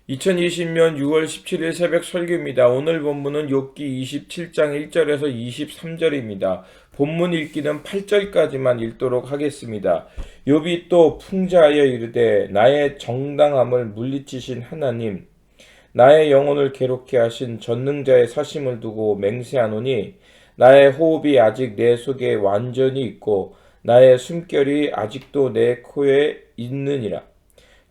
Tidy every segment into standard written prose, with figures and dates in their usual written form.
2020년 6월 17일 새벽 설교입니다. 오늘 본문은 욥기 27장 1절에서 23절입니다. 본문 읽기는 8절까지만 읽도록 하겠습니다. 욥이 또 풍자하여 이르되 나의 정당함을 물리치신 하나님, 나의 영혼을 괴롭게 하신 전능자의 사심을 두고 맹세하노니 나의 호흡이 아직 내 속에 완전히 있고 나의 숨결이 아직도 내 코에 있느니라.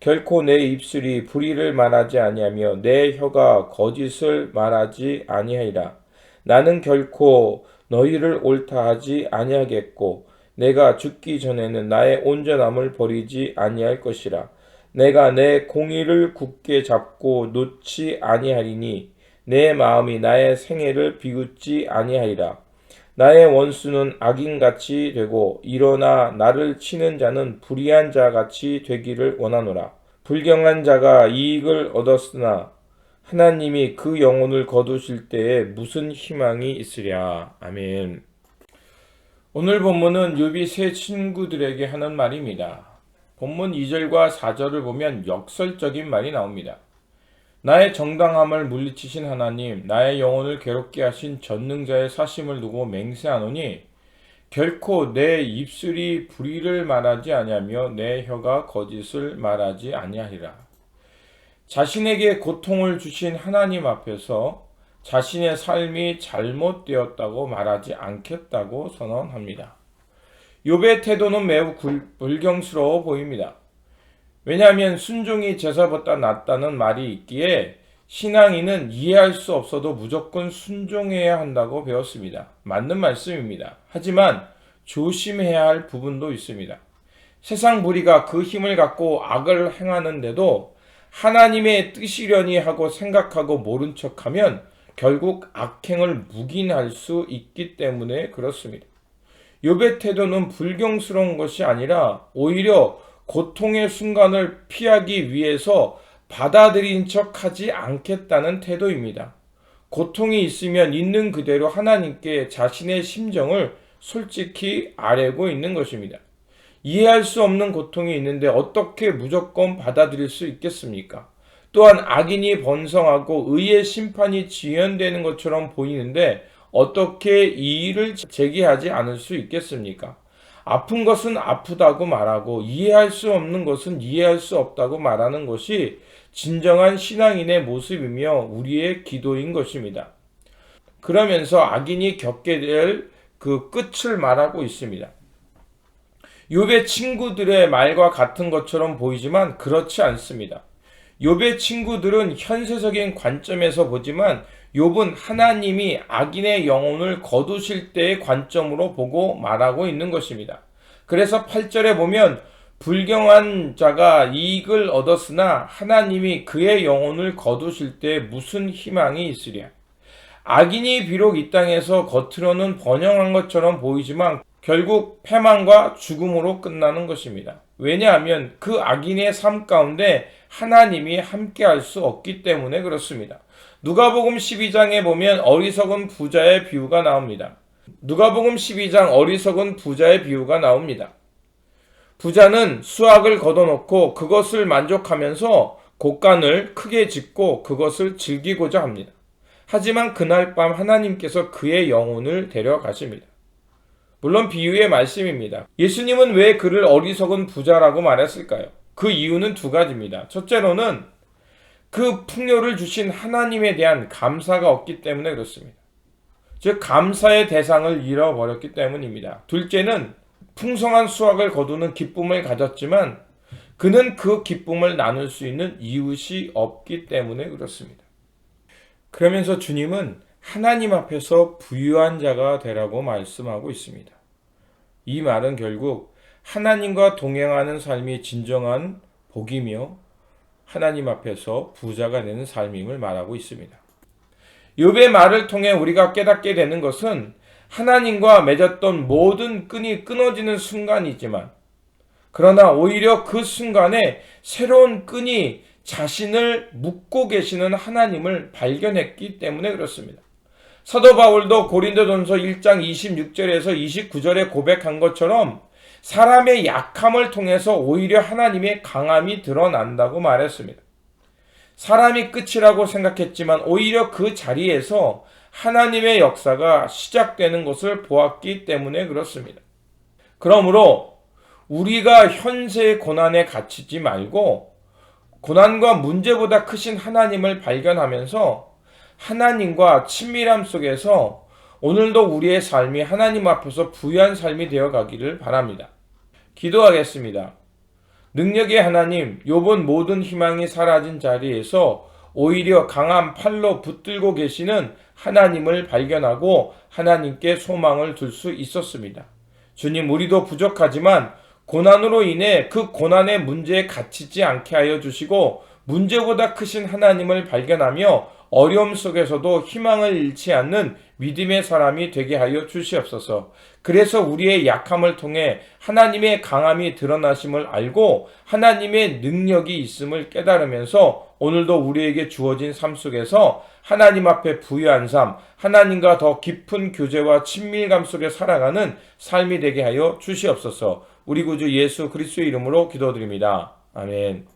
결코 내 입술이 불의를 말하지 아니하며 내 혀가 거짓을 말하지 아니하리라. 나는 결코 너희를 옳다 하지 아니하겠고 내가 죽기 전에는 나의 온전함을 버리지 아니할 것이라. 내가 내 공의를 굳게 잡고 놓지 아니하리니 내 마음이 나의 생애를 비웃지 아니하리라. 나의 원수는 악인같이 되고 일어나 나를 치는 자는 불의한 자같이 되기를 원하노라. 불경한 자가 이익을 얻었으나 하나님이 그 영혼을 거두실 때에 무슨 희망이 있으랴. 아멘. 오늘 본문은 욥이 세 친구들에게 하는 말입니다. 본문 2절과 4절을 보면 역설적인 말이 나옵니다. 나의 정당함을 물리치신 하나님, 나의 영혼을 괴롭게 하신 전능자의 사심을 두고 맹세하노니 결코 내 입술이 불의를 말하지 아니하며 내 혀가 거짓을 말하지 아니하리라. 자신에게 고통을 주신 하나님 앞에서 자신의 삶이 잘못되었다고 말하지 않겠다고 선언합니다. 욥의 태도는 매우 불경스러워 보입니다. 왜냐하면 순종이 제사보다 낫다는 말이 있기에 신앙인은 이해할 수 없어도 무조건 순종해야 한다고 배웠습니다. 맞는 말씀입니다. 하지만 조심해야 할 부분도 있습니다. 세상 무리가 그 힘을 갖고 악을 행하는데도 하나님의 뜻이려니 하고 생각하고 모른 척하면 결국 악행을 묵인할 수 있기 때문에 그렇습니다. 욥의 태도는 불경스러운 것이 아니라 오히려 고통의 순간을 피하기 위해서 받아들인 척 하지 않겠다는 태도입니다. 고통이 있으면 있는 그대로 하나님께 자신의 심정을 솔직히 아뢰고 있는 것입니다. 이해할 수 없는 고통이 있는데 어떻게 무조건 받아들일 수 있겠습니까? 또한 악인이 번성하고 의의 심판이 지연되는 것처럼 보이는데 어떻게 이의를 제기하지 않을 수 있겠습니까? 아픈 것은 아프다고 말하고 이해할 수 없는 것은 이해할 수 없다고 말하는 것이 진정한 신앙인의 모습이며 우리의 기도인 것입니다. 그러면서 악인이 겪게 될 그 끝을 말하고 있습니다. 욥의 친구들의 말과 같은 것처럼 보이지만 그렇지 않습니다. 욥의 친구들은 현세적인 관점에서 보지만 욥은 하나님이 악인의 영혼을 거두실 때의 관점으로 보고 말하고 있는 것입니다. 그래서 8절에 보면 불경한 자가 이익을 얻었으나 하나님이 그의 영혼을 거두실 때 무슨 희망이 있으랴. 악인이 비록 이 땅에서 겉으로는 번영한 것처럼 보이지만 결국 패망과 죽음으로 끝나는 것입니다. 왜냐하면 그 악인의 삶 가운데 하나님이 함께할 수 없기 때문에 그렇습니다. 누가복음 12장에 보면 어리석은 부자의 비유가 나옵니다. 누가복음 12장 어리석은 부자의 비유가 나옵니다. 부자는 수확을 걷어놓고 그것을 만족하면서 곡간을 크게 짓고 그것을 즐기고자 합니다. 하지만 그날 밤 하나님께서 그의 영혼을 데려가십니다. 물론 비유의 말씀입니다. 예수님은 왜 그를 어리석은 부자라고 말했을까요? 그 이유는 두 가지입니다. 첫째로는 그 풍요를 주신 하나님에 대한 감사가 없기 때문에 그렇습니다. 즉 감사의 대상을 잃어버렸기 때문입니다. 둘째는 풍성한 수확을 거두는 기쁨을 가졌지만 그는 그 기쁨을 나눌 수 있는 이웃이 없기 때문에 그렇습니다. 그러면서 주님은 하나님 앞에서 부유한 자가 되라고 말씀하고 있습니다. 이 말은 결국 하나님과 동행하는 삶이 진정한 복이며 하나님 앞에서 부자가 되는 삶임을 말하고 있습니다. 욥의 말을 통해 우리가 깨닫게 되는 것은 하나님과 맺었던 모든 끈이 끊어지는 순간이지만 그러나 오히려 그 순간에 새로운 끈이 자신을 묶고 계시는 하나님을 발견했기 때문에 그렇습니다. 사도 바울도 고린도전서 1장 26절에서 29절에 고백한 것처럼 사람의 약함을 통해서 오히려 하나님의 강함이 드러난다고 말했습니다. 사람이 끝이라고 생각했지만 오히려 그 자리에서 하나님의 역사가 시작되는 것을 보았기 때문에 그렇습니다. 그러므로 우리가 현세의 고난에 갇히지 말고 고난과 문제보다 크신 하나님을 발견하면서 하나님과 친밀함 속에서 오늘도 우리의 삶이 하나님 앞에서 부유한 삶이 되어 가기를 바랍니다. 기도하겠습니다. 능력의 하나님, 욥은 모든 희망이 사라진 자리에서 오히려 강한 팔로 붙들고 계시는 하나님을 발견하고 하나님께 소망을 둘 수 있었습니다. 주님, 우리도 부족하지만 고난으로 인해 그 고난의 문제에 갇히지 않게 하여 주시고 문제보다 크신 하나님을 발견하며 어려움 속에서도 희망을 잃지 않는 믿음의 사람이 되게 하여 주시옵소서. 그래서 우리의 약함을 통해 하나님의 강함이 드러나심을 알고 하나님의 능력이 있음을 깨달으면서 오늘도 우리에게 주어진 삶 속에서 하나님 앞에 부유한 삶, 하나님과 더 깊은 교제와 친밀감 속에 살아가는 삶이 되게 하여 주시옵소서. 우리 구주 예수 그리스도의 이름으로 기도드립니다. 아멘.